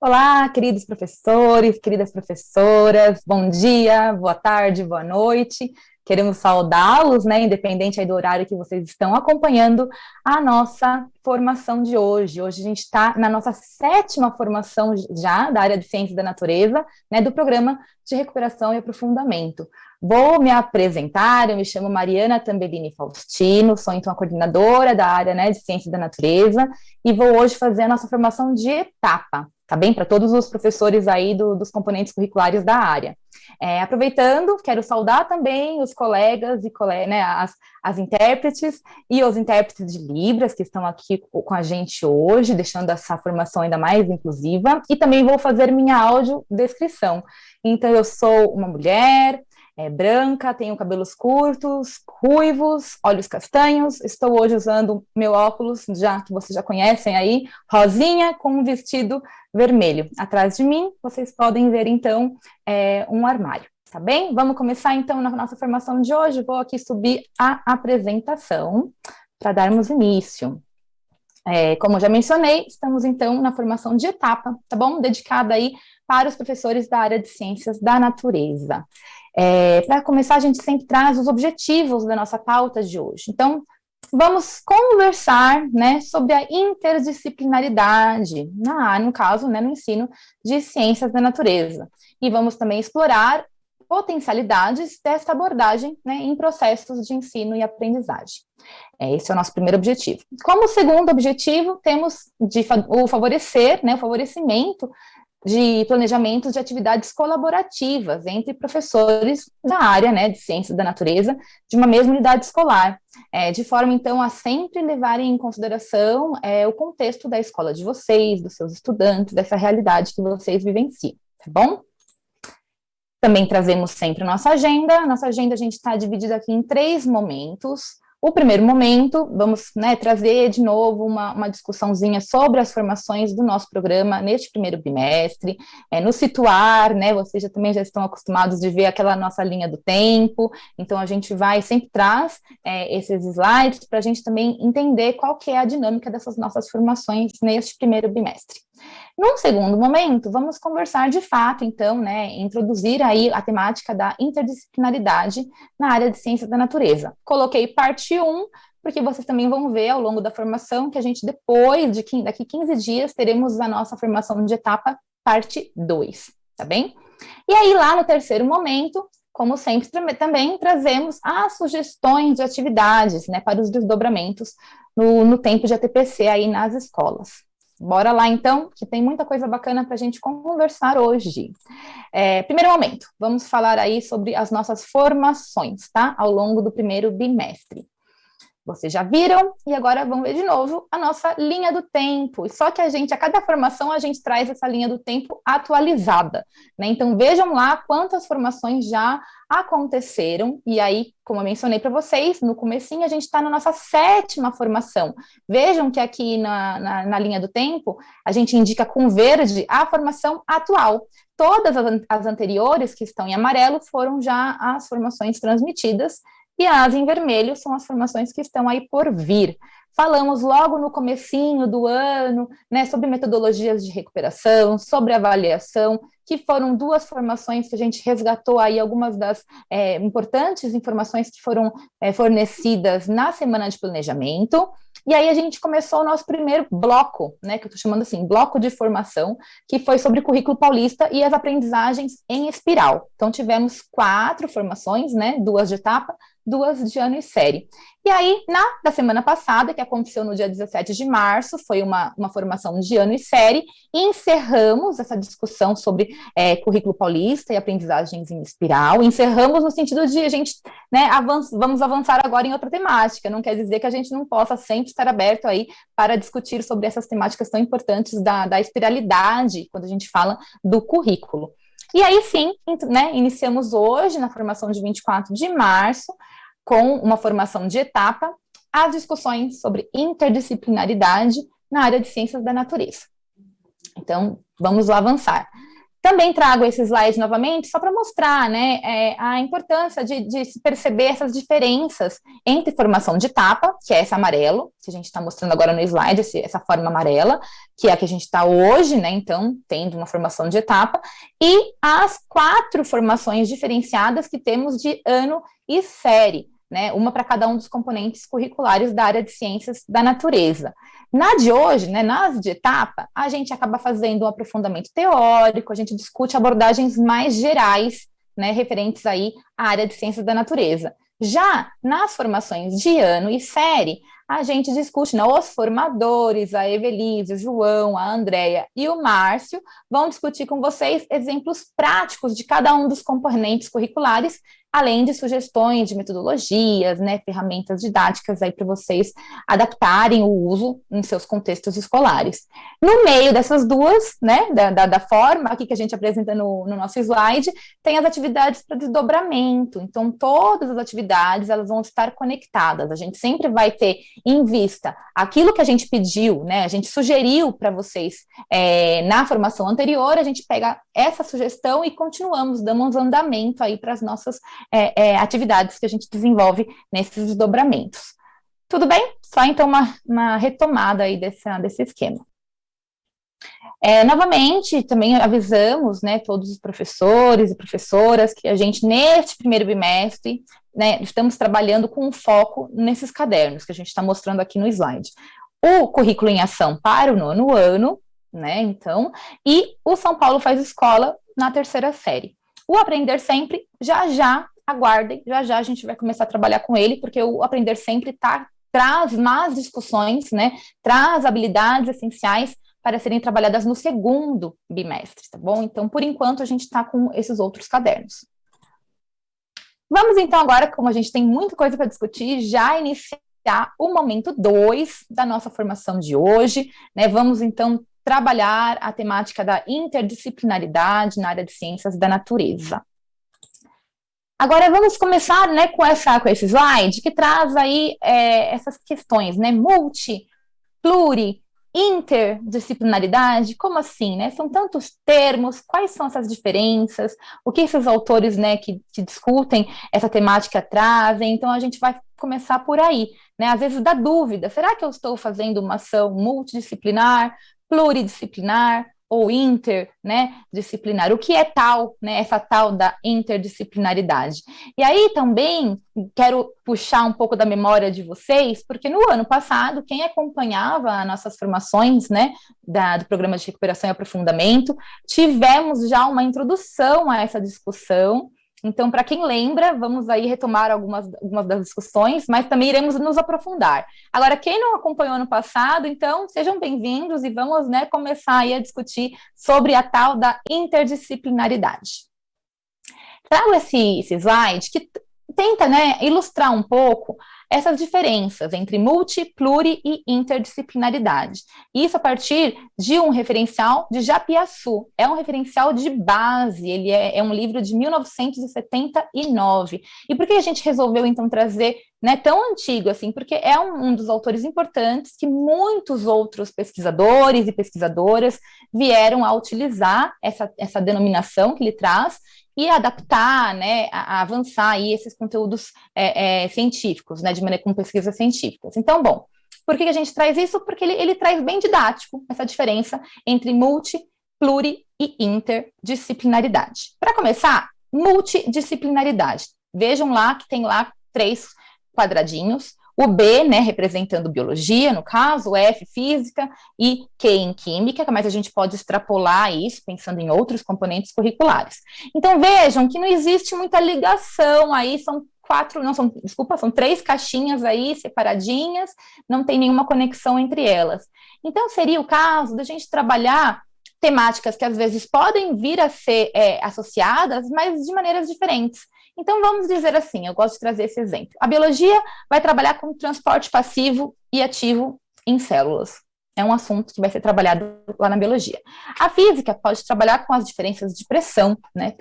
Olá, queridos professores, queridas professoras, bom dia, boa tarde, boa noite. Queremos saudá-los, né, independente aí do horário que vocês estão acompanhando a nossa formação de hoje. Hoje a gente está na nossa sétima formação já da área de Ciências da Natureza, né, do Programa de Recuperação e Aprofundamento. Vou me apresentar, eu me chamo Mariana Tambellini Faustino, sou então a coordenadora da área, né, de Ciências da Natureza e vou hoje fazer a nossa formação de etapa. Tá bem? Para todos os professores aí dos componentes curriculares da área. Aproveitando, quero saudar também os colegas e né, as intérpretes e os intérpretes de Libras que estão aqui com a gente hoje, deixando essa formação ainda mais inclusiva, e também vou fazer minha audiodescrição. Então, eu sou uma mulher, branca, tenho cabelos curtos, ruivos, olhos castanhos, estou hoje usando meu óculos, já que vocês já conhecem aí, rosinha, com um vestido vermelho. Atrás de mim, vocês podem ver, então, um armário, tá bem? Vamos começar, então, na nossa formação de hoje. Vou aqui subir a apresentação para darmos início. Como eu já mencionei, estamos, então, na formação de etapa, tá bom? Dedicada aí para os professores da área de Ciências da Natureza. Para começar, a gente sempre traz os objetivos da nossa pauta de hoje. Então, vamos conversar, né, sobre a interdisciplinaridade, no caso, né, no ensino de Ciências da Natureza. E vamos também explorar potencialidades dessa abordagem, né, em processos de ensino e aprendizagem. Esse é o nosso primeiro objetivo. Como segundo objetivo, temos o favorecer, né, o favorecimento de planejamentos de atividades colaborativas entre professores da área, né, de Ciências da Natureza, de uma mesma unidade escolar, de forma, então, a sempre levarem em consideração o contexto da escola de vocês, dos seus estudantes, dessa realidade que vocês vivenciam, tá bom? Também trazemos sempre a nossa agenda a gente está dividida aqui em 3 momentos. O primeiro momento, vamos, né, trazer de novo uma discussãozinha sobre as formações do nosso programa neste primeiro bimestre, nos situar, né, vocês também já estão acostumados de ver aquela nossa linha do tempo, então a gente sempre traz esses slides para a gente também entender qual que é a dinâmica dessas nossas formações neste primeiro bimestre. Num segundo momento, vamos conversar de fato, então, né, introduzir aí a temática da interdisciplinaridade na área de Ciências da Natureza. Coloquei parte 1, porque vocês também vão ver ao longo da formação que a gente depois, daqui 15 dias, teremos a nossa formação de etapa parte 2, tá bem? E aí, lá no terceiro momento, como sempre, também trazemos as sugestões de atividades, né, para os desdobramentos no tempo de ATPC aí nas escolas. Bora lá, então, que tem muita coisa bacana para a gente conversar hoje. Primeiro momento, vamos falar aí sobre as nossas formações, tá? Ao longo do primeiro bimestre. Vocês já viram, e agora vamos ver de novo a nossa linha do tempo. Só que a cada formação, a gente traz essa linha do tempo atualizada, né? Então, vejam lá quantas formações já aconteceram, e aí, como eu mencionei para vocês, no comecinho a gente está na nossa 7ª formação. Vejam que aqui na linha do tempo, a gente indica com verde a formação atual. Todas as anteriores, que estão em amarelo, foram já as formações transmitidas, e as em vermelho são as formações que estão aí por vir. Falamos logo no comecinho do ano, né, sobre metodologias de recuperação, sobre avaliação, que foram 2 formações que a gente resgatou aí algumas das importantes informações que foram fornecidas na semana de planejamento. E aí a gente começou o nosso primeiro bloco, né, que eu estou chamando assim, bloco de formação, que foi sobre o currículo paulista e as aprendizagens em espiral. Então tivemos 4 formações, né, 2 de etapa, 2 de ano e série. E aí, da semana passada, que aconteceu no dia 17 de março, foi uma formação de ano e série, e encerramos essa discussão sobre currículo paulista e aprendizagens em espiral. Encerramos no sentido de a gente, né, vamos avançar agora em outra temática. Não quer dizer que a gente não possa sempre estar aberto aí para discutir sobre essas temáticas tão importantes da espiralidade, quando a gente fala do currículo. E aí sim, né, iniciamos hoje, na formação de 24 de março, com uma formação de etapa, as discussões sobre interdisciplinaridade na área de Ciências da Natureza. Então, vamos lá avançar. Também trago esse slide novamente só para mostrar, né, a importância de se perceber essas diferenças entre formação de etapa, que é esse amarelo, que a gente está mostrando agora no slide, essa forma amarela, que é a que a gente está hoje, né, então, tendo uma formação de etapa, e as 4 formações diferenciadas que temos de ano e série, né, uma para cada um dos componentes curriculares da área de ciências da natureza. Na de hoje, né, nas de etapa, a gente acaba fazendo um aprofundamento teórico, a gente discute abordagens mais gerais, né, referentes aí à área de ciências da natureza. Já nas formações de ano e série, a gente discute, né, os formadores, a Evelise, o João, a Andréia e o Márcio, vão discutir com vocês exemplos práticos de cada um dos componentes curriculares, além de sugestões de metodologias, né, ferramentas didáticas aí para vocês adaptarem o uso em seus contextos escolares. No meio dessas duas, né, da forma aqui que a gente apresenta no nosso slide, tem as atividades para desdobramento. Então, todas as atividades, elas vão estar conectadas. A gente sempre vai ter em vista aquilo que a gente pediu, né, a gente sugeriu para vocês na formação anterior, a gente pega essa sugestão e continuamos, damos andamento aí para as nossas atividades que a gente desenvolve nesses desdobramentos. Tudo bem? Só então uma retomada aí desse esquema. Novamente, também avisamos, né, todos os professores e professoras que a gente, neste primeiro bimestre, né, estamos trabalhando com um foco nesses cadernos que a gente está mostrando aqui no slide. O currículo em ação para o 9º ano, né, então, e o São Paulo Faz Escola na 3ª série. O Aprender Sempre, já, aguardem, já a gente vai começar a trabalhar com ele, porque o Aprender Sempre traz mais discussões, né, traz habilidades essenciais para serem trabalhadas no 2º bimestre, tá bom? Então, por enquanto, a gente está com esses outros cadernos. Vamos, então, agora, como a gente tem muita coisa para discutir, já iniciar o momento 2 da nossa formação de hoje, né? Vamos, então, trabalhar a temática da interdisciplinaridade na área de ciências da natureza. Agora, vamos começar, né, com esse slide que traz aí essas questões, né? Multi, pluri, interdisciplinaridade, como assim, né? São tantos termos, quais são essas diferenças, o que esses autores, né, que discutem essa temática trazem, então a gente vai começar por aí, né? Às vezes dá dúvida, será que eu estou fazendo uma ação multidisciplinar, pluridisciplinar, ou inter, né, disciplinar, o que é tal, né, essa tal da interdisciplinaridade. E aí também quero puxar um pouco da memória de vocês, porque no ano passado, quem acompanhava as nossas formações, né, do Programa de Recuperação e Aprofundamento, tivemos já uma introdução a essa discussão. Então, para quem lembra, vamos aí retomar algumas das discussões, mas também iremos nos aprofundar. Agora, quem não acompanhou no passado, então, sejam bem-vindos e vamos, né, começar aí a discutir sobre a tal da interdisciplinaridade. Trago esse slide que tenta, né, ilustrar um pouco essas diferenças entre multi, pluri e interdisciplinaridade. Isso a partir de um referencial de Japiaçu. É um referencial de base, ele é um livro de 1979. E por que a gente resolveu, então, trazer, né, tão antigo assim? Porque é um dos autores importantes que muitos outros pesquisadores e pesquisadoras vieram a utilizar essa denominação que ele traz e adaptar, né, a avançar aí esses conteúdos científicos, né, de maneira com pesquisas científicas. Então, bom, por que a gente traz isso? Porque ele traz bem didático essa diferença entre multi, pluri e interdisciplinaridade. Para começar, multidisciplinaridade. Vejam lá que tem lá 3 quadradinhos, o B, né, representando biologia, no caso, o F, física, e Q em química, mas a gente pode extrapolar isso pensando em outros componentes curriculares. Então, vejam que não existe muita ligação aí, são 3 caixinhas aí separadinhas, não tem nenhuma conexão entre elas. Então, seria o caso da gente trabalhar temáticas que às vezes podem vir a ser associadas, mas de maneiras diferentes. Então, vamos dizer assim, eu gosto de trazer esse exemplo. A biologia vai trabalhar com transporte passivo e ativo em células. É um assunto que vai ser trabalhado lá na biologia. A física pode trabalhar com as diferenças de pressão, né?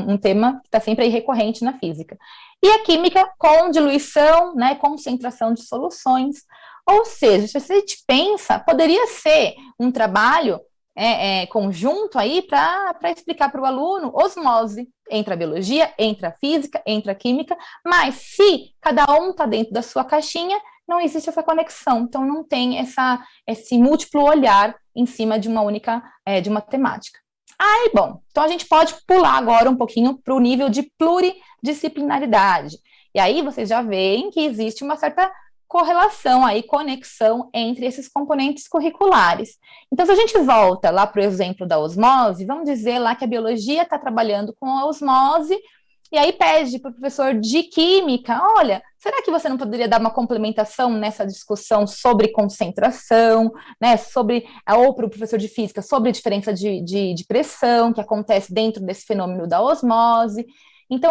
Um tema que está sempre aí recorrente na física. E a química com diluição, né? Concentração de soluções. Ou seja, se a gente pensa, poderia ser um trabalho conjunto aí para explicar para o aluno osmose. Entra a biologia, entra a física, entra a química, mas se cada um está dentro da sua caixinha, não existe essa conexão, então não tem esse múltiplo olhar em cima de uma única, de uma temática. Aí, bom, então a gente pode pular agora um pouquinho para o nível de pluridisciplinaridade. E aí vocês já veem que existe uma certa correlação aí, conexão entre esses componentes curriculares. Então, se a gente volta lá para o exemplo da osmose, vamos dizer lá que a biologia está trabalhando com a osmose, e aí pede para o professor de química, olha, será que você não poderia dar uma complementação nessa discussão sobre concentração, né, ou para o professor de física, sobre a diferença de pressão que acontece dentro desse fenômeno da osmose. Então,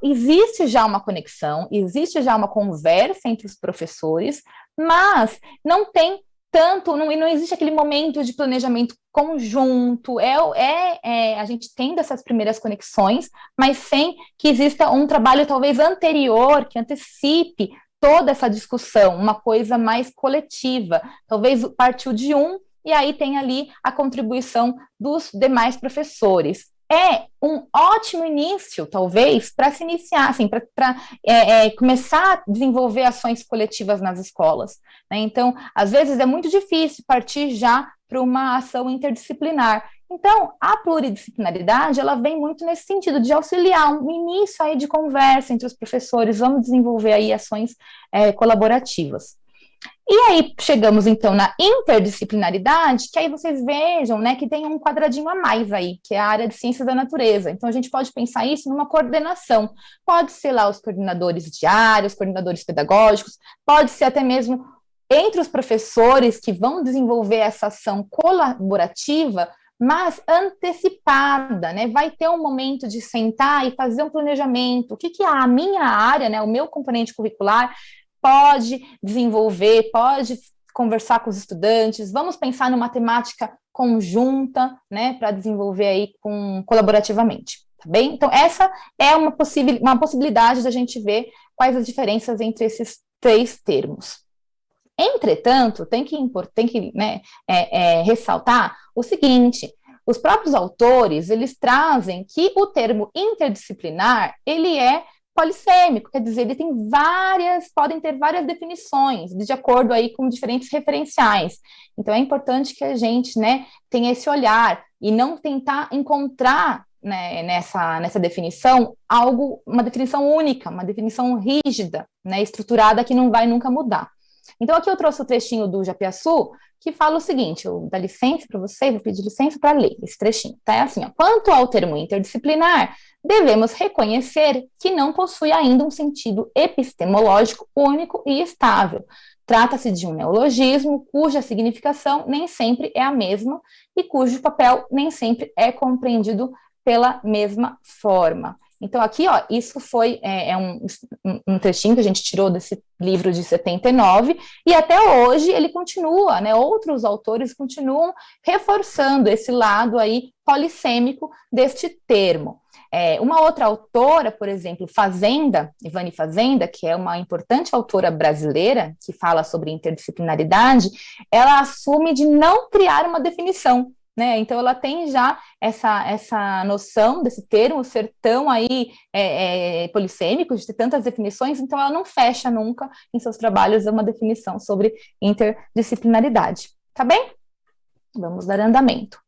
existe já uma conexão, existe já uma conversa entre os professores, mas não tem tanto, não existe aquele momento de planejamento conjunto, a gente tem dessas primeiras conexões, mas sem que exista um trabalho talvez anterior, que antecipe toda essa discussão, uma coisa mais coletiva, talvez partiu de um, e aí tem ali a contribuição dos demais professores. É um ótimo início, talvez, para se iniciar, assim, para começar a desenvolver ações coletivas nas escolas, né? Então, às vezes é muito difícil partir já para uma ação interdisciplinar. Então, a pluridisciplinaridade, ela vem muito nesse sentido, de auxiliar um início aí de conversa entre os professores, vamos desenvolver aí ações colaborativas. E aí chegamos então na interdisciplinaridade, que aí vocês vejam, né, que tem um quadradinho a mais aí, que é a área de ciências da natureza. Então a gente pode pensar isso numa coordenação. Pode ser lá os coordenadores de área, os coordenadores pedagógicos, pode ser até mesmo entre os professores que vão desenvolver essa ação colaborativa, mas antecipada, né? Vai ter um momento de sentar e fazer um planejamento. O que a minha área, né, o meu componente curricular pode desenvolver, pode conversar com os estudantes, vamos pensar numa temática conjunta, né, para desenvolver aí colaborativamente, tá bem? Então, essa é uma possibilidade da gente ver quais as diferenças entre esses três termos. Entretanto, tem que né, ressaltar o seguinte: os próprios autores, eles trazem que o termo interdisciplinar, ele é polissêmico, quer dizer, ele podem ter várias definições, de acordo aí com diferentes referenciais. Então, é importante que a gente, né, tenha esse olhar e não tentar encontrar, né, nessa definição uma definição única, uma definição rígida, né, estruturada, que não vai nunca mudar. Então, aqui eu trouxe o trechinho do Japiaçu, que fala o seguinte, eu vou dar licença para vocês, vou pedir licença para ler esse trechinho, tá? É assim, ó: quanto ao termo interdisciplinar, devemos reconhecer que não possui ainda um sentido epistemológico único e estável. Trata-se de um neologismo cuja significação nem sempre é a mesma e cujo papel nem sempre é compreendido pela mesma forma. Então, aqui, ó, isso foi um trechinho que a gente tirou desse livro de 79, e até hoje ele continua, né? Outros autores continuam reforçando esse lado aí polissêmico deste termo. Uma outra autora, por exemplo, Ivane Fazenda, que é uma importante autora brasileira que fala sobre interdisciplinaridade, ela assume de não criar uma definição, né? Então, ela tem já essa noção desse termo ser tão aí polissêmico, de ter tantas definições, então ela não fecha nunca em seus trabalhos uma definição sobre interdisciplinaridade. Tá bem? Vamos dar andamento.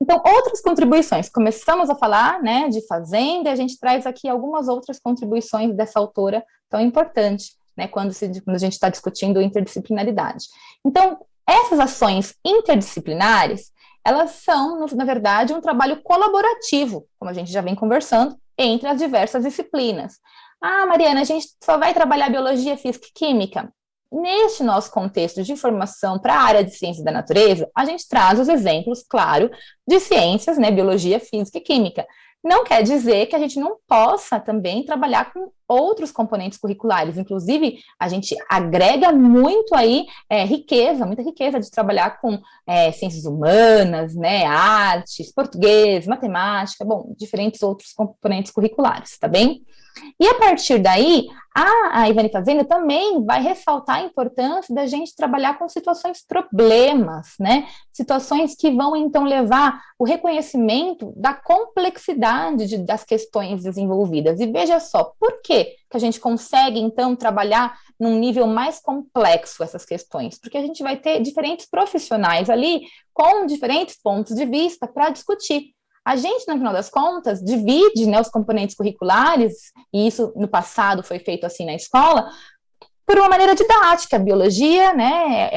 Então, outras contribuições. Começamos a falar, né, de Fazenda, e a gente traz aqui algumas outras contribuições dessa autora tão importante, né, quando a gente está discutindo interdisciplinaridade. Então, essas ações interdisciplinares, elas são, na verdade, um trabalho colaborativo, como a gente já vem conversando, entre as diversas disciplinas. Ah, Mariana, a gente só vai trabalhar biologia, física e química? Neste nosso contexto de formação para a área de ciências da natureza, a gente traz os exemplos, claro, de ciências, né, biologia, física e química. Não quer dizer que a gente não possa também trabalhar com outros componentes curriculares. Inclusive, a gente agrega muito aí muita riqueza de trabalhar com ciências humanas, né, artes, português, matemática, bom, diferentes outros componentes curriculares, tá bem? E a partir daí, a Ivani Fazenda também vai ressaltar a importância da gente trabalhar com situações problemas, né? Situações que vão, então, levar o reconhecimento da complexidade das questões desenvolvidas. E veja só, por que a gente consegue, então, trabalhar num nível mais complexo essas questões? Porque a gente vai ter diferentes profissionais ali com diferentes pontos de vista para discutir. A gente, no final das contas, divide, né, os componentes curriculares, e isso no passado foi feito assim na escola, por uma maneira didática. Biologia, né,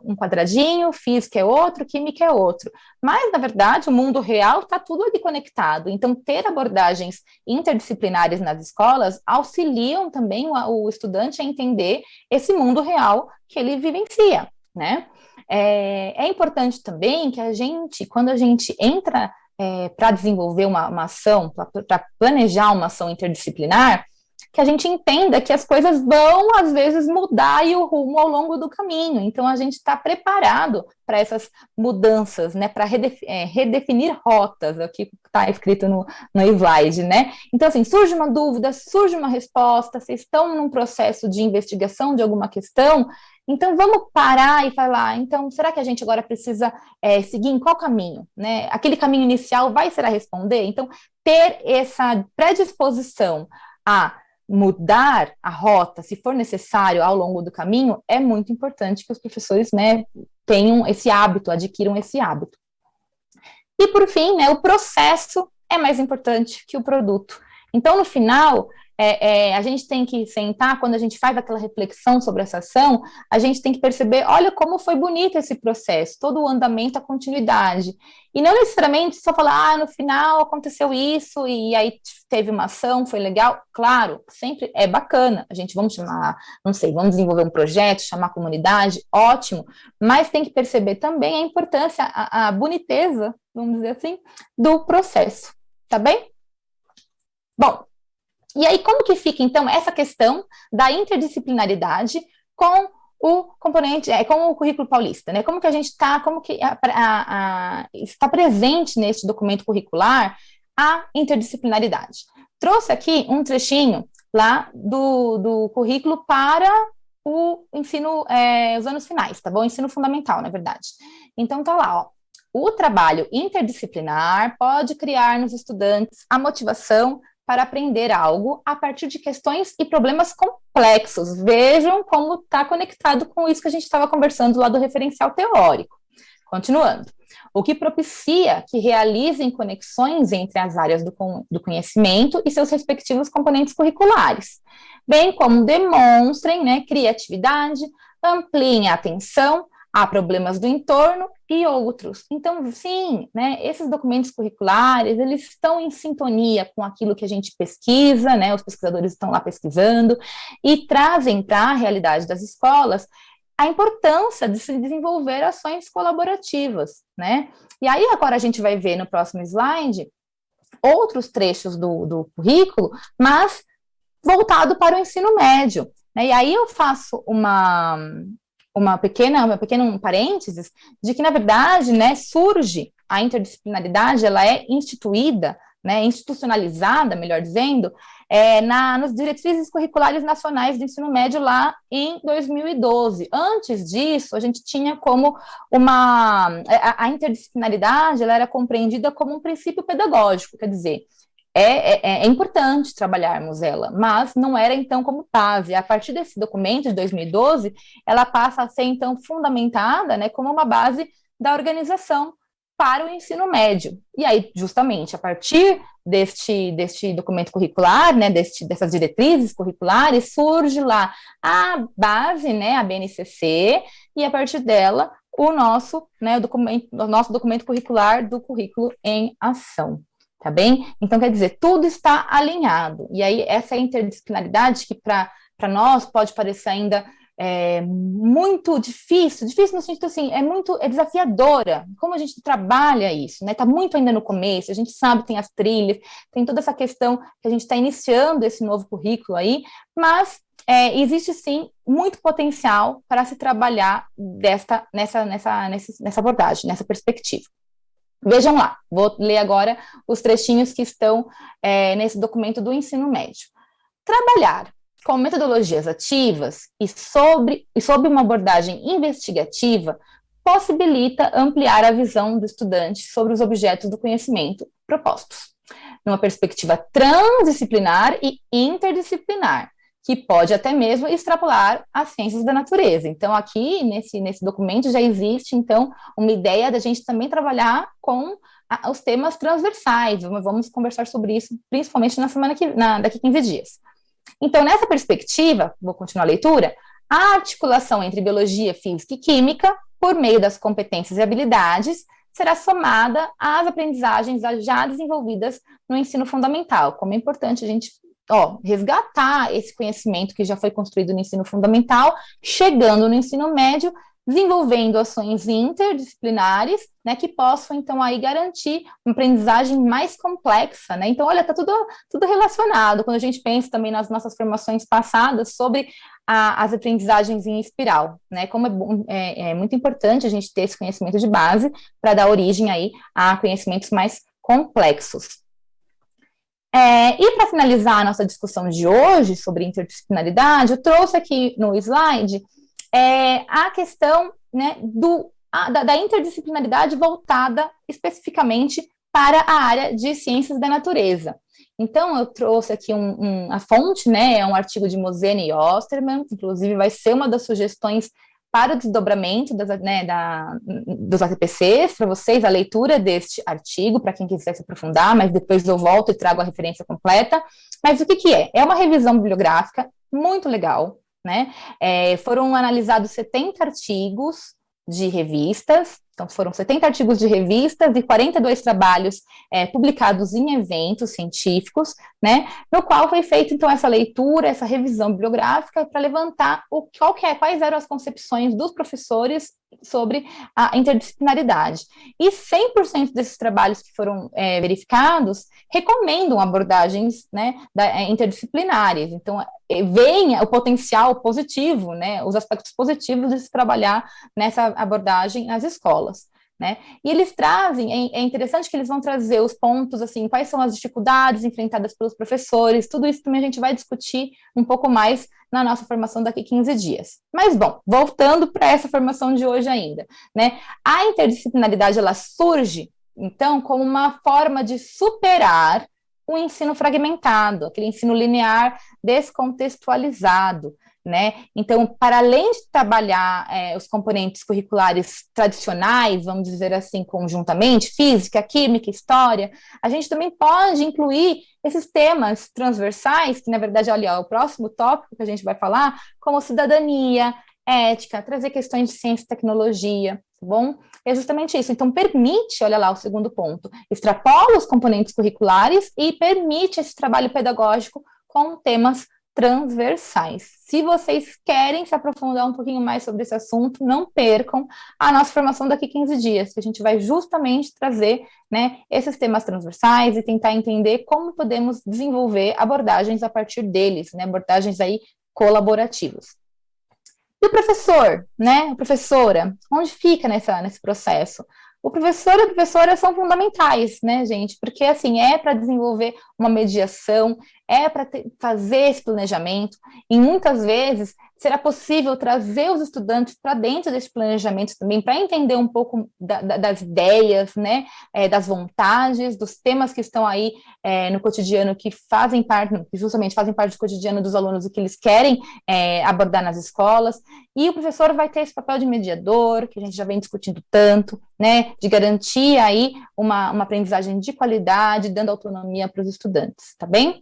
um quadradinho, física é outro, química é outro. Mas, na verdade, o mundo real está tudo ali conectado. Então, ter abordagens interdisciplinares nas escolas auxiliam também o estudante a entender esse mundo real que ele vivencia, né? É importante também que a gente, quando a gente entra para desenvolver uma ação, para planejar uma ação interdisciplinar, que a gente entenda que as coisas vão, às vezes, mudar e o rumo ao longo do caminho. Então, a gente está preparado para essas mudanças, né, para redefinir rotas, é o que está escrito no slide, né? Então, assim, surge uma dúvida, surge uma resposta, vocês estão num processo de investigação de alguma questão, então vamos parar e falar, então, será que a gente agora precisa seguir em qual caminho, né? Aquele caminho inicial vai ser a responder? Então, ter essa predisposição a mudar a rota, se for necessário, ao longo do caminho, é muito importante que os professores, né, tenham esse hábito, adquiram esse hábito. E, por fim, né, o processo é mais importante que o produto. Então, no final, a gente tem que sentar, quando a gente faz aquela reflexão sobre essa ação, a gente tem que perceber, olha como foi bonito esse processo, todo o andamento, a continuidade. E não necessariamente só falar, no final aconteceu isso, e aí teve uma ação, foi legal. Claro, sempre é bacana, a gente vamos chamar, não sei, vamos desenvolver um projeto, chamar a comunidade, ótimo, mas tem que perceber também a importância, a boniteza, vamos dizer assim, do processo, tá bem? Bom, e aí, como que fica, então, essa questão da interdisciplinaridade com o componente, com o currículo paulista, né? Como que a gente está, como que está presente neste documento curricular a interdisciplinaridade? Trouxe aqui um trechinho lá do currículo para o ensino, os anos finais, tá bom? Ensino fundamental, na verdade. Então, tá lá, ó. O trabalho interdisciplinar pode criar nos estudantes a motivação para aprender algo a partir de questões e problemas complexos. Vejam como está conectado com isso que a gente estava conversando lá do referencial teórico. Continuando. O que propicia que realizem conexões entre as áreas do conhecimento e seus respectivos componentes curriculares, bem como demonstrem, né, criatividade, ampliem a atenção a problemas do entorno e outros. Então, sim, né, esses documentos curriculares, eles estão em sintonia com aquilo que a gente pesquisa, né, os pesquisadores estão lá pesquisando, e trazem para a realidade das escolas a importância de se desenvolver ações colaborativas, né? E aí, agora a gente vai ver no próximo slide outros trechos do currículo, mas voltado para o ensino médio, né? E aí eu faço uma pequena um parênteses, de que, na verdade, né, surge a interdisciplinaridade, ela é instituída, né, institucionalizada, melhor dizendo, nas diretrizes curriculares nacionais do ensino médio lá em 2012. Antes disso, a gente tinha como a interdisciplinaridade, ela era compreendida como um princípio pedagógico, quer dizer, é importante trabalharmos ela, mas não era, então, como base. A partir desse documento de 2012, ela passa a ser, então, fundamentada, né, como uma base da organização para o ensino médio. E aí, justamente, a partir deste documento curricular, né, dessas diretrizes curriculares, surge lá a base, né, a BNCC, e a partir dela, o nosso documento curricular do currículo em ação. Tá bem? Então, quer dizer, tudo está alinhado. E aí, essa interdisciplinaridade que para nós pode parecer ainda muito difícil no sentido assim, é desafiadora. Como a gente trabalha isso, né? Está muito ainda no começo, a gente sabe, tem as trilhas, tem toda essa questão que a gente está iniciando esse novo currículo aí, mas existe sim muito potencial para se trabalhar nessa abordagem, nessa perspectiva. Vejam lá, vou ler agora os trechinhos que estão nesse documento do ensino médio. trabalhar com metodologias ativas e sobre uma abordagem investigativa possibilita ampliar a visão do estudante sobre os objetos do conhecimento propostos, numa perspectiva transdisciplinar e interdisciplinar, que pode até mesmo extrapolar as ciências da natureza. Então, aqui, nesse documento, já existe, então, uma ideia da gente também trabalhar com os temas transversais. Vamos conversar sobre isso, principalmente daqui 15 dias. Então, nessa perspectiva, vou continuar a leitura, a articulação entre biologia, física e química, por meio das competências e habilidades, será somada às aprendizagens já desenvolvidas no ensino fundamental. Como é importante a gente resgatar esse conhecimento que já foi construído no ensino fundamental, chegando no ensino médio, desenvolvendo ações interdisciplinares, né, que possam, então, aí garantir uma aprendizagem mais complexa, né? Então, olha, está tudo relacionado, quando a gente pensa também nas nossas formações passadas sobre as aprendizagens em espiral, né? Como é muito importante a gente ter esse conhecimento de base para dar origem aí a conhecimentos mais complexos. E para finalizar a nossa discussão de hoje sobre interdisciplinaridade, eu trouxe aqui no slide a questão, né, da interdisciplinaridade voltada especificamente para a área de ciências da natureza. Então, eu trouxe aqui a fonte, né, é um artigo de Mosene e Osterman, inclusive vai ser uma das sugestões para o desdobramento dos ATPCs, para vocês, a leitura deste artigo, para quem quiser se aprofundar, mas depois eu volto e trago a referência completa. Mas o que é? É uma revisão bibliográfica muito legal, né? Foram analisados 70 artigos de revistas, então foram 70 artigos de revistas e 42 trabalhos publicados em eventos científicos, né, no qual foi feita, então, essa leitura, essa revisão bibliográfica para levantar quais eram as concepções dos professores sobre a interdisciplinaridade. E 100% desses trabalhos que foram verificados recomendam abordagens, né, interdisciplinares. Então, veem o potencial positivo, né, os aspectos positivos de se trabalhar nessa abordagem nas escolas, né, e eles trazem, é interessante que eles vão trazer os pontos, assim, quais são as dificuldades enfrentadas pelos professores, tudo isso também a gente vai discutir um pouco mais na nossa formação daqui 15 dias. Mas, bom, voltando para essa formação de hoje ainda, né, a interdisciplinaridade, ela surge, então, como uma forma de superar o ensino fragmentado, aquele ensino linear descontextualizado, né? Então, para além de trabalhar os componentes curriculares tradicionais, vamos dizer assim, conjuntamente, física, química, história, a gente também pode incluir esses temas transversais, que na verdade, olha, é o próximo tópico que a gente vai falar, como cidadania, ética, trazer questões de ciência e tecnologia, tá bom? É justamente isso. Então, permite, olha lá o segundo ponto, extrapola os componentes curriculares e permite esse trabalho pedagógico com temas transversais. Se vocês querem se aprofundar um pouquinho mais sobre esse assunto, não percam a nossa formação daqui 15 dias, que a gente vai justamente trazer, né, esses temas transversais e tentar entender como podemos desenvolver abordagens a partir deles, né, abordagens aí colaborativas. E o professor, né, a professora, onde fica nesse processo? O professor e a professora são fundamentais, né, gente? Porque, assim, é para desenvolver uma mediação, é para fazer esse planejamento, e muitas vezes será possível trazer os estudantes para dentro desse planejamento também, para entender um pouco das ideias, né, das vontades, dos temas que estão aí no cotidiano, que justamente fazem parte do cotidiano dos alunos e que eles querem abordar nas escolas, e o professor vai ter esse papel de mediador, que a gente já vem discutindo tanto, né, de garantir aí uma aprendizagem de qualidade, dando autonomia para os estudantes, tá bem?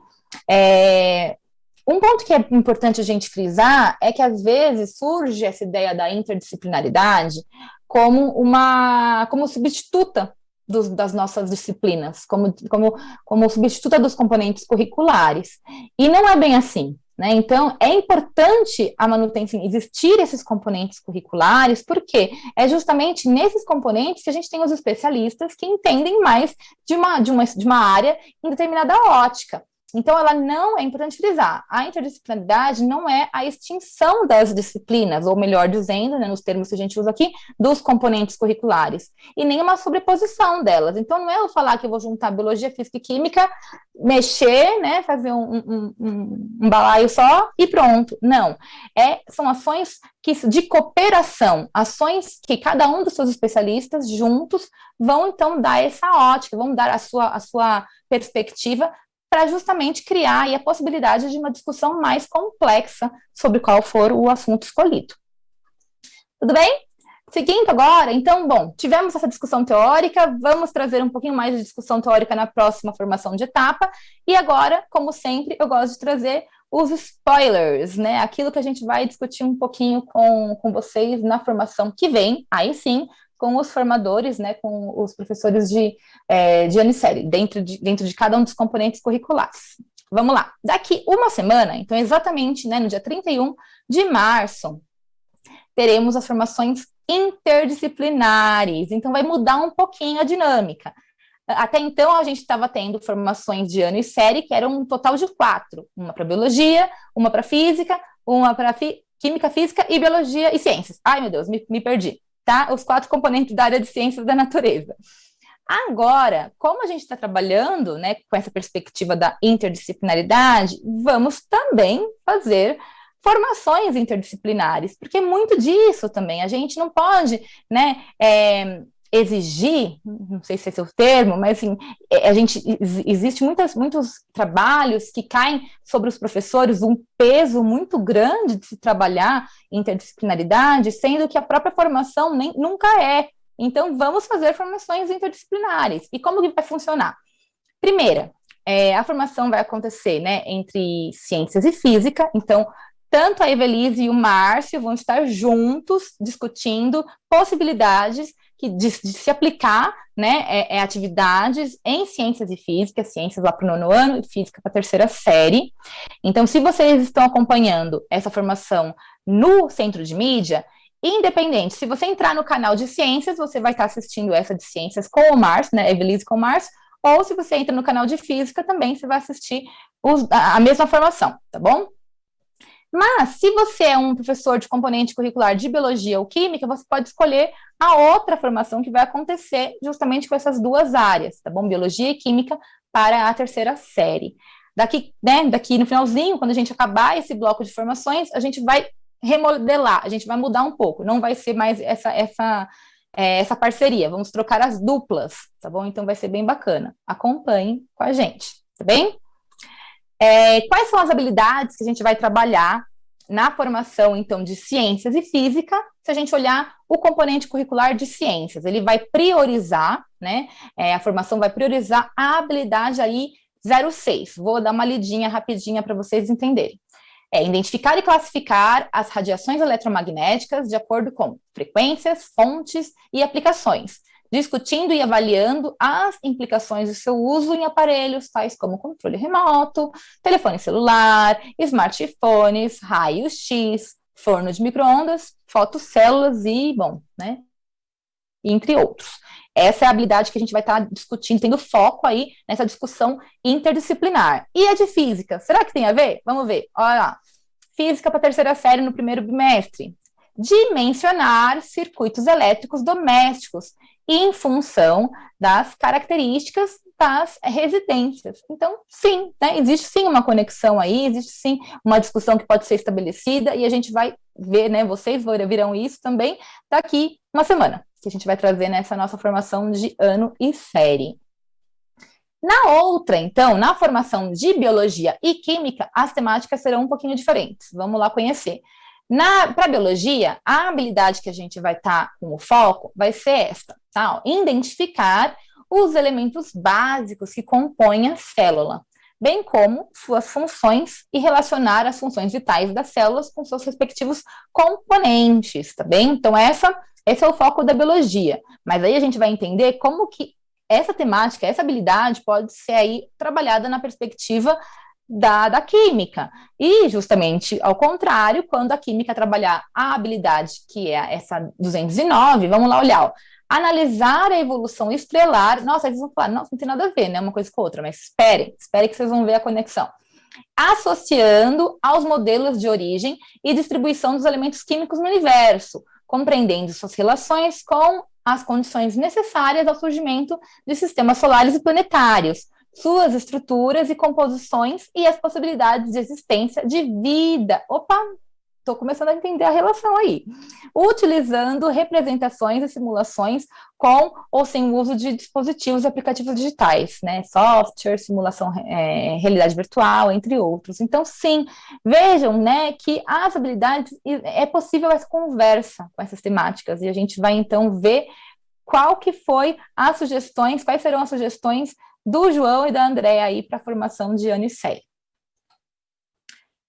Um ponto que é importante a gente frisar é que, às vezes, surge essa ideia da interdisciplinaridade como substituta das nossas disciplinas, como substituta dos componentes curriculares. E não é bem assim, né? Então, é importante a manutenção, existir esses componentes curriculares, porque é justamente nesses componentes que a gente tem os especialistas que entendem mais de uma área em determinada ótica. Então, ela não, é importante frisar, a interdisciplinaridade não é a extinção das disciplinas, ou melhor dizendo, né, nos termos que a gente usa aqui, dos componentes curriculares, e nem uma sobreposição delas. Então, não é eu falar que eu vou juntar biologia, física e química, mexer, né, fazer um balaio só e pronto. Não, são ações de cooperação, ações que cada um dos seus especialistas juntos vão, então, dar essa ótica, vão dar a sua perspectiva para justamente criar aí a possibilidade de uma discussão mais complexa sobre qual for o assunto escolhido. Tudo bem? Seguindo agora, então, bom, tivemos essa discussão teórica, vamos trazer um pouquinho mais de discussão teórica na próxima formação de etapa, e agora, como sempre, eu gosto de trazer os spoilers, né, aquilo que a gente vai discutir um pouquinho com vocês na formação que vem, aí sim, com os formadores, né, com os professores de ano e série, dentro de cada um dos componentes curriculares. Vamos lá. Daqui uma semana, então exatamente, né, no dia 31 de março, teremos as formações interdisciplinares, então vai mudar um pouquinho a dinâmica. Até então, a gente estava tendo formações de ano e série, que eram um total de 4, uma para biologia, uma para física, uma para química, física e biologia e ciências. Ai, meu Deus, me perdi. Tá? Os 4 componentes da área de ciências da natureza. Agora, como a gente está trabalhando, né, com essa perspectiva da interdisciplinaridade, vamos também fazer formações interdisciplinares, porque é muito disso também. A gente não pode, né, exigir, não sei se esse é o termo, mas assim, existe muitos trabalhos que caem sobre os professores, um peso muito grande de se trabalhar interdisciplinaridade, sendo que a própria formação nunca é. Então, vamos fazer formações interdisciplinares. E como que vai funcionar? Primeira, a formação vai acontecer, né, entre ciências e física, então, tanto a Evelise e o Márcio vão estar juntos discutindo possibilidades de se aplicar, né, atividades em ciências e física, ciências lá para o 9º ano e física para a 3ª série. Então, se vocês estão acompanhando essa formação no Centro de Mídia, independente, se você entrar no canal de ciências, você vai estar assistindo essa de ciências com o Márcio, né, Evelise com o Márcio, ou se você entra no canal de física, também você vai assistir a mesma formação, tá bom? Mas, se você é um professor de componente curricular de biologia ou química, você pode escolher a outra formação que vai acontecer justamente com essas 2 áreas, tá bom? Biologia e química para a 3ª série. Daqui no finalzinho, quando a gente acabar esse bloco de formações, a gente vai remodelar, a gente vai mudar um pouco, não vai ser mais essa parceria, vamos trocar as duplas, tá bom? Então vai ser bem bacana. Acompanhem com a gente, tá bem? Quais são as habilidades que a gente vai trabalhar na formação, então, de ciências e física, se a gente olhar o componente curricular de ciências? Ele vai priorizar, né, a formação vai priorizar a habilidade aí 06. Vou dar uma lidinha rapidinha para vocês entenderem. Identificar e classificar as radiações eletromagnéticas de acordo com frequências, fontes e aplicações, discutindo e avaliando as implicações do seu uso em aparelhos tais como controle remoto, telefone celular, smartphones, raios-x, forno de micro-ondas, fotocélulas e, bom, né, entre outros. Essa é a habilidade que a gente vai estar discutindo, tendo foco aí nessa discussão interdisciplinar. E a de física, será que tem a ver? Vamos ver, olha lá. Física para a 3ª série no 1º bimestre. Dimensionar circuitos elétricos domésticos em função das características das residências. Então, sim, né, existe sim uma conexão aí, existe sim uma discussão que pode ser estabelecida e a gente vai ver, né, vocês virão isso também daqui uma semana, que a gente vai trazer nessa nossa formação de ano e série. Na outra, então, na formação de biologia e química, as temáticas serão um pouquinho diferentes. Vamos lá conhecer. Para a biologia, a habilidade que a gente vai estar com o foco vai ser esta, tá? Identificar os elementos básicos que compõem a célula, bem como suas funções e relacionar as funções vitais das células com seus respectivos componentes, tá bem? Então, esse é o foco da biologia. Mas aí a gente vai entender como que essa temática, essa habilidade pode ser aí trabalhada na perspectiva da química. E, justamente, ao contrário, quando a química trabalhar a habilidade, que é essa 209, vamos lá olhar, ó, analisar a evolução estrelar. Nossa, eles vão falar, nossa, não tem nada a ver, né, uma coisa com outra, mas espere que vocês vão ver a conexão. Associando aos modelos de origem e distribuição dos elementos químicos no universo, compreendendo suas relações com as condições necessárias ao surgimento de sistemas solares e planetários, suas estruturas e composições e as possibilidades de existência de vida. Opa, estou começando a entender a relação aí. Utilizando representações e simulações com ou sem o uso de dispositivos e aplicativos digitais, né? Software, simulação, realidade virtual, entre outros. Então, sim, vejam, né, que as habilidades, é possível essa conversa com essas temáticas, e a gente vai, então, ver quais serão as sugestões do João e da Andréa aí para a formação de Ana e Célia.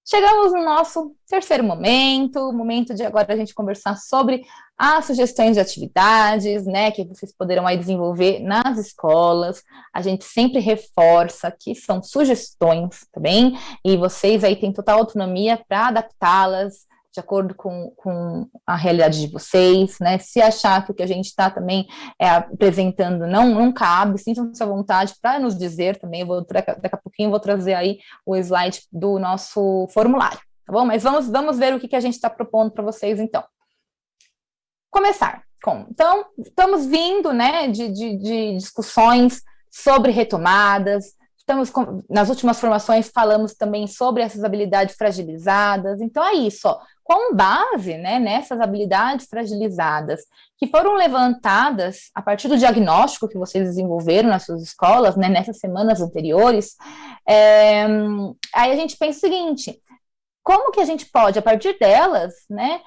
Chegamos no nosso terceiro momento, o momento de agora a gente conversar sobre as sugestões de atividades, né, que vocês poderão aí desenvolver nas escolas. A gente sempre reforça que são sugestões, tá bem? E vocês aí têm total autonomia para adaptá-las de acordo com a realidade de vocês, né? Se achar que o que a gente está também apresentando não cabe, sintam-se à vontade para nos dizer também. Daqui a pouquinho eu vou trazer aí o slide do nosso formulário, tá bom? Mas vamos ver o que a gente está propondo para vocês, então. Começar com... Então, estamos vindo, né, de discussões sobre retomadas. Nas últimas formações falamos também sobre essas habilidades fragilizadas. Então é isso, ó, com base, né, nessas habilidades fragilizadas que foram levantadas a partir do diagnóstico que vocês desenvolveram nas suas escolas, né, nessas semanas anteriores, aí a gente pensa o seguinte: como que a gente pode, a partir delas, né,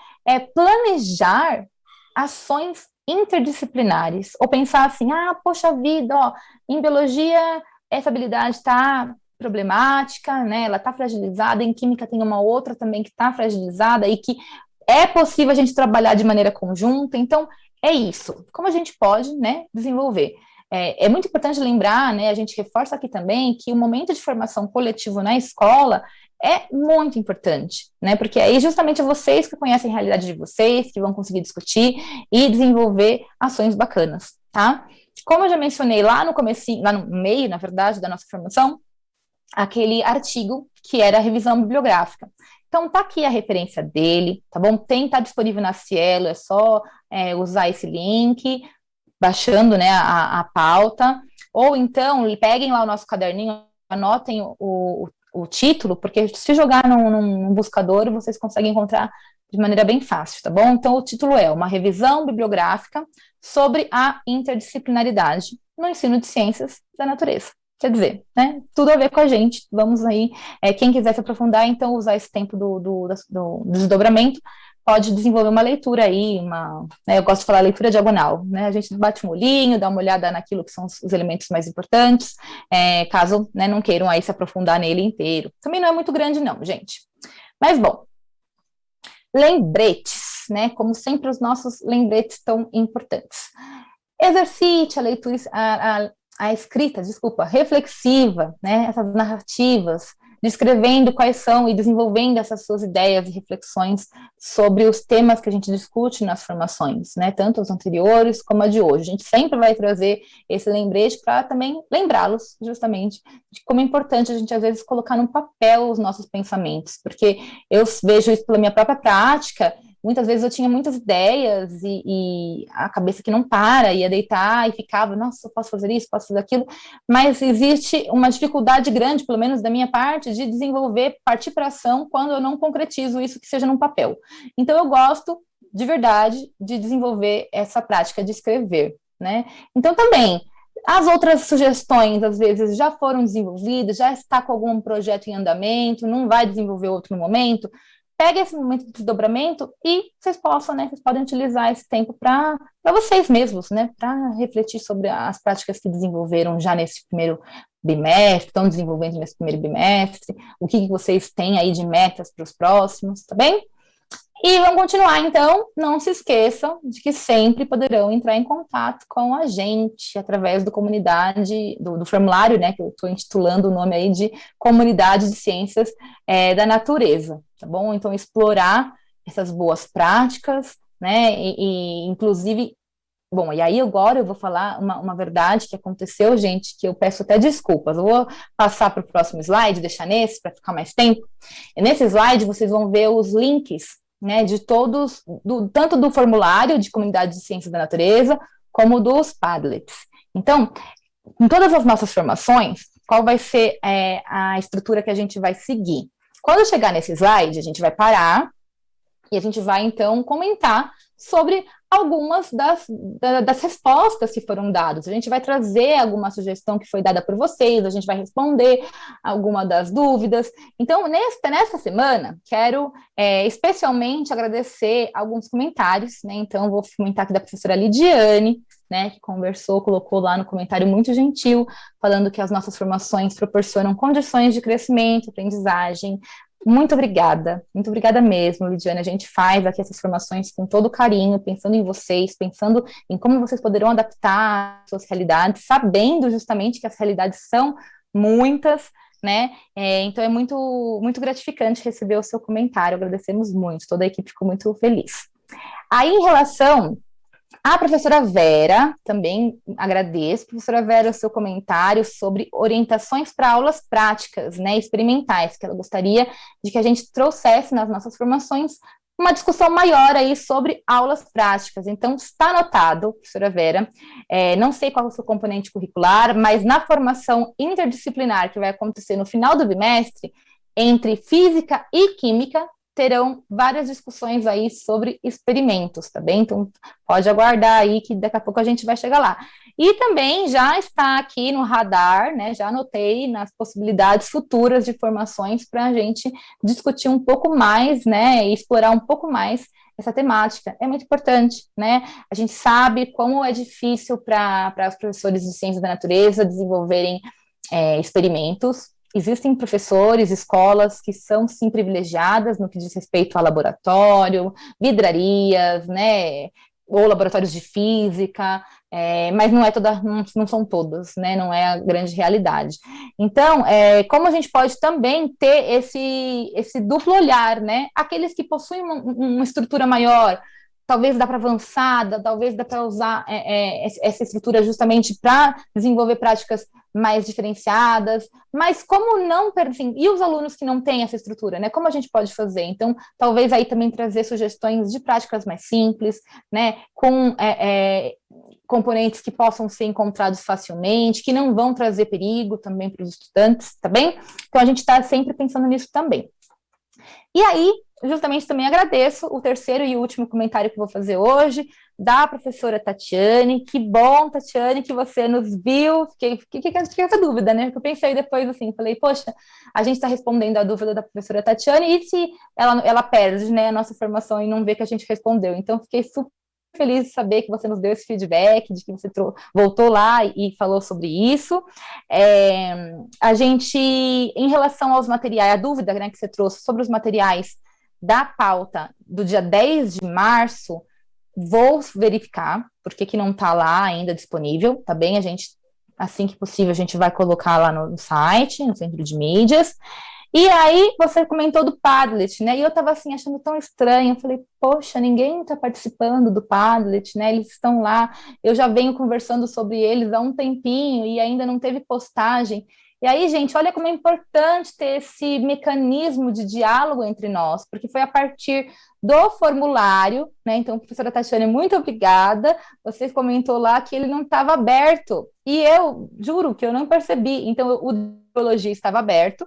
planejar ações interdisciplinares, ou pensar assim, poxa vida, ó, em biologia essa habilidade está problemática, né? Ela está fragilizada, em química tem uma outra também que está fragilizada e que é possível a gente trabalhar de maneira conjunta. Então, é isso. Como a gente pode, né, desenvolver? É muito importante lembrar, né, a gente reforça aqui também que o momento de formação coletivo na escola é muito importante, né, porque aí justamente é vocês que conhecem a realidade de vocês, que vão conseguir discutir e desenvolver ações bacanas, tá? Como eu já mencionei lá no comecinho, lá no meio, na verdade, da nossa formação, aquele artigo que era a revisão bibliográfica. Então, tá aqui a referência dele, tá bom? Tá disponível na Cielo, é só usar esse link, baixando, né, a pauta, ou então, peguem lá o nosso caderninho, anotem o título, porque se jogar num buscador, vocês conseguem encontrar de maneira bem fácil, tá bom? Então, o título é Uma Revisão Bibliográfica sobre a Interdisciplinaridade no Ensino de Ciências da Natureza. Quer dizer, né, tudo a ver com a gente. Vamos aí, quem quiser se aprofundar, então, usar esse tempo do desdobramento, pode desenvolver uma leitura aí, eu gosto de falar leitura diagonal, né, a gente bate um olhinho, dá uma olhada naquilo que são os elementos mais importantes, caso, né, não queiram aí se aprofundar nele inteiro. Também não é muito grande não, gente. Mas, bom, lembretes, né, como sempre os nossos lembretes tão importantes. Exercite a leitura, a escrita, reflexiva, né, essas narrativas, descrevendo quais são e desenvolvendo essas suas ideias e reflexões sobre os temas que a gente discute nas formações, né, tanto os anteriores como a de hoje. A gente sempre vai trazer esse lembrete para também lembrá-los, justamente, de como é importante a gente, às vezes, colocar no papel os nossos pensamentos, porque eu vejo isso pela minha própria prática. Muitas vezes eu tinha muitas ideias e a cabeça que não para, ia deitar e ficava, nossa, eu posso fazer isso, posso fazer aquilo, mas existe uma dificuldade grande, pelo menos da minha parte, de desenvolver, partir para ação quando eu não concretizo isso que seja num papel. Então eu gosto, de verdade, de desenvolver essa prática de escrever, né? Então também, as outras sugestões, às vezes, já foram desenvolvidas, já está com algum projeto em andamento, não vai desenvolver outro no momento. Pega esse momento de desdobramento e vocês possam, né, vocês podem utilizar esse tempo para vocês mesmos, né, para refletir sobre as práticas que desenvolveram já nesse primeiro bimestre, estão desenvolvendo nesse primeiro bimestre, o que vocês têm aí de metas para os próximos, tá bem? E vamos continuar, então, não se esqueçam de que sempre poderão entrar em contato com a gente através do formulário, né, que eu estou intitulando o nome aí de Comunidade de Ciências da Natureza, tá bom? Então, explorar essas boas práticas, né, e inclusive Bom, e aí agora eu vou falar uma verdade que aconteceu, gente, que eu peço até desculpas. Eu vou passar para o próximo slide, deixar nesse para ficar mais tempo. E nesse slide vocês vão ver os links, né, de todos, tanto do formulário de Comunidade de Ciências da Natureza, como dos Padlets. Então, em todas as nossas formações, qual vai ser a estrutura que a gente vai seguir? Quando chegar nesse slide, a gente vai parar e a gente vai, então, comentar sobre algumas das respostas que foram dadas. A gente vai trazer alguma sugestão que foi dada por vocês, a gente vai responder alguma das dúvidas. Então, nesta semana, quero especialmente agradecer alguns comentários, né? Então, vou comentar aqui da professora Lidiane, né, que conversou, colocou lá no comentário muito gentil, falando que as nossas formações proporcionam condições de crescimento, aprendizagem. Muito obrigada mesmo, Lidiane. A gente faz aqui essas formações com todo carinho, pensando em vocês, pensando em como vocês poderão adaptar as suas realidades, sabendo justamente que as realidades são muitas, né? Então é muito gratificante receber o seu comentário, agradecemos muito, toda a equipe ficou muito feliz. Aí, em relação a professora Vera, também agradeço, professora Vera, o seu comentário sobre orientações para aulas práticas, né, experimentais, que ela gostaria de que a gente trouxesse nas nossas formações uma discussão maior aí sobre aulas práticas. Então, está anotado, professora Vera, não sei qual é o seu componente curricular, mas na formação interdisciplinar que vai acontecer no final do bimestre, entre física e química, terão várias discussões aí sobre experimentos, tá bem? Então, pode aguardar aí que daqui a pouco a gente vai chegar lá. E também já está aqui no radar, né, já anotei nas possibilidades futuras de formações para a gente discutir um pouco mais, né, e explorar um pouco mais essa temática. É muito importante, né? A gente sabe como é difícil para os professores de ciências da natureza desenvolverem experimentos. Existem professores, escolas que são, sim, privilegiadas no que diz respeito a laboratório, vidrarias, né, ou laboratórios de física, mas não são todas, né, não é a grande realidade. Então, como a gente pode também ter esse duplo olhar, né, aqueles que possuem uma estrutura maior, talvez dá para avançar, talvez dá para usar essa estrutura justamente para desenvolver práticas mais diferenciadas, mas como não, assim, e os alunos que não têm essa estrutura, né, como a gente pode fazer? Então, talvez aí também trazer sugestões de práticas mais simples, né, com componentes que possam ser encontrados facilmente, que não vão trazer perigo também para os estudantes, tá bem? Então, a gente está sempre pensando nisso também. E aí, justamente também agradeço o terceiro e último comentário que vou fazer hoje, da professora Tatiane. Que bom, Tatiane, que você nos viu. Fiquei com essa dúvida, né? Porque eu pensei depois assim, falei, poxa, a gente está respondendo a dúvida da professora Tatiane, e se ela perde, né, a nossa formação e não vê que a gente respondeu? Então, fiquei super feliz de saber que você nos deu esse feedback, de que você voltou lá e falou sobre isso. A gente, em relação aos materiais, a dúvida, né, que você trouxe sobre os materiais da pauta do dia 10 de março, vou verificar porque que não está lá ainda disponível, tá bem? A gente, assim que possível, a gente vai colocar lá no site, no Centro de Mídias. E aí, você comentou do Padlet, né? E eu estava assim, achando tão estranho. Eu falei, poxa, ninguém está participando do Padlet, né? Eles estão lá. Eu já venho conversando sobre eles há um tempinho e ainda não teve postagem. E aí, gente, olha como é importante ter esse mecanismo de diálogo entre nós, porque foi a partir do formulário, né? Então, professora Tatiane, muito obrigada. Você comentou lá que ele não estava aberto. E eu juro que eu não percebi. Então, o de biologia estava aberto.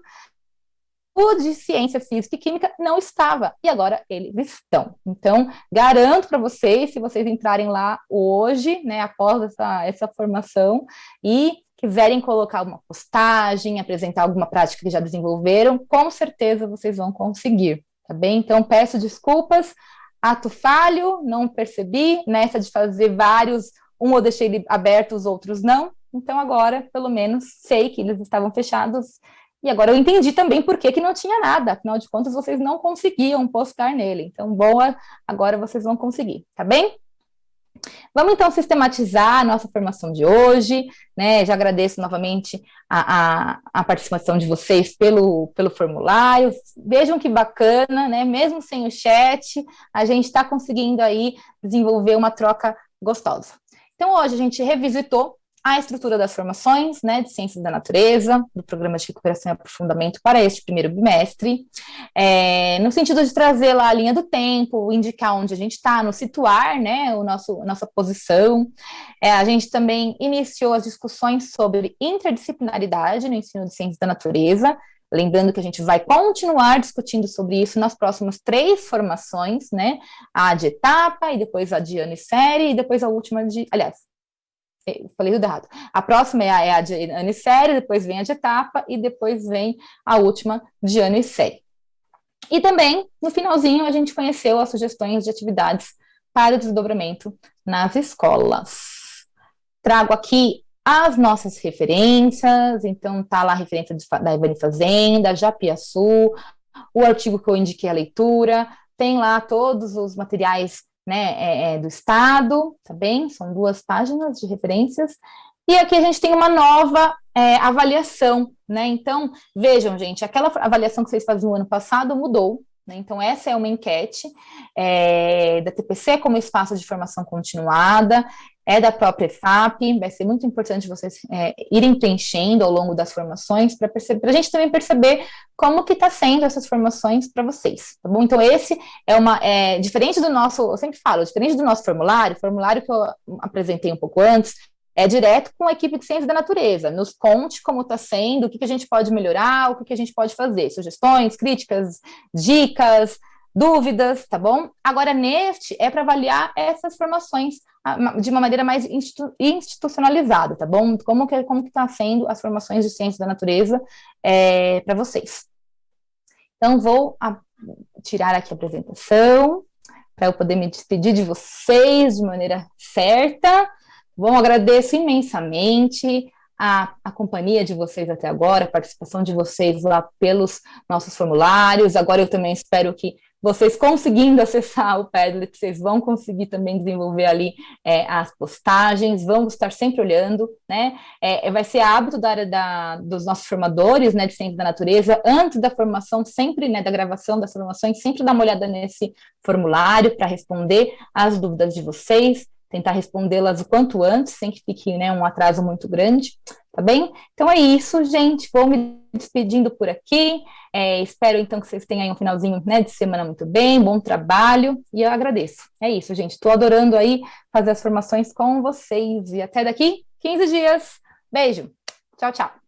O de ciência física e química não estava, e agora eles estão. Então, garanto para vocês, se vocês entrarem lá hoje, né, após essa formação, e quiserem colocar uma postagem, apresentar alguma prática que já desenvolveram, com certeza vocês vão conseguir, tá bem? Então, peço desculpas, ato falho, não percebi, nessa de fazer vários, um eu deixei aberto, os outros não, então agora, pelo menos, sei que eles estavam fechados. E agora eu entendi também por que não tinha nada, afinal de contas vocês não conseguiam postar nele. Então, boa, agora vocês vão conseguir, tá bem? Vamos então sistematizar a nossa formação de hoje, né? Já agradeço novamente a participação de vocês pelo formulário. Vejam que bacana, né? Mesmo sem o chat, a gente está conseguindo aí desenvolver uma troca gostosa. Então, hoje a gente revisitou a estrutura das formações, né, de Ciências da Natureza, do Programa de Recuperação e Aprofundamento para este primeiro bimestre, no sentido de trazer lá a linha do tempo, indicar onde a gente está, nos situar, né, nossa posição. A gente também iniciou as discussões sobre interdisciplinaridade no ensino de Ciências da Natureza, lembrando que a gente vai continuar discutindo sobre isso nas próximas 3 formações, né, a de etapa, e depois a de ano e série, e depois a última de, aliás, falei tudo errado. A próxima é a de ano e série, depois vem a de etapa e depois vem a última de ano e série. E também, no finalzinho, a gente conheceu as sugestões de atividades para o desdobramento nas escolas. Trago aqui as nossas referências, então tá lá a referência da Ivani Fazenda, Japiaçu, o artigo que eu indiquei a leitura, tem lá todos os materiais, né, do Estado, tá bem? São 2 páginas de referências. E aqui a gente tem uma nova avaliação, né? Então, vejam, gente, aquela avaliação que vocês faziam no ano passado mudou, né? Então, essa é uma enquete da TPC como espaço de formação continuada, da própria EFAP, vai ser muito importante vocês irem preenchendo ao longo das formações para a gente também perceber como que está sendo essas formações para vocês, tá bom? Então, esse diferente do nosso, eu sempre falo, diferente do nosso formulário, o formulário que eu apresentei um pouco antes, é direto com a equipe de Ciências da Natureza, nos conte como está sendo, o que a gente pode melhorar, o que a gente pode fazer, sugestões, críticas, dicas, dúvidas, tá bom? Agora, neste é para avaliar essas formações de uma maneira mais institucionalizada, tá bom? Como que está sendo as formações de Ciências da Natureza para vocês. Então, vou tirar aqui a apresentação, para eu poder me despedir de vocês de maneira certa. Bom, agradeço imensamente a companhia de vocês até agora, a participação de vocês lá pelos nossos formulários. Agora eu também espero que vocês conseguindo acessar o Padlet, vocês vão conseguir também desenvolver ali as postagens, vamos estar sempre olhando, né? Vai ser hábito da área dos nossos formadores, né, de Ciência da Natureza, antes da formação, sempre, né, da gravação das formações, sempre dar uma olhada nesse formulário para responder as dúvidas de vocês, tentar respondê-las o quanto antes, sem que fique, né, um atraso muito grande, tá bem? Então é isso, gente, vou me despedindo por aqui, espero então que vocês tenham aí um finalzinho, né, de semana muito bem, bom trabalho, e eu agradeço. É isso, gente, estou adorando aí fazer as formações com vocês, e até daqui 15 dias. Beijo, tchau, tchau.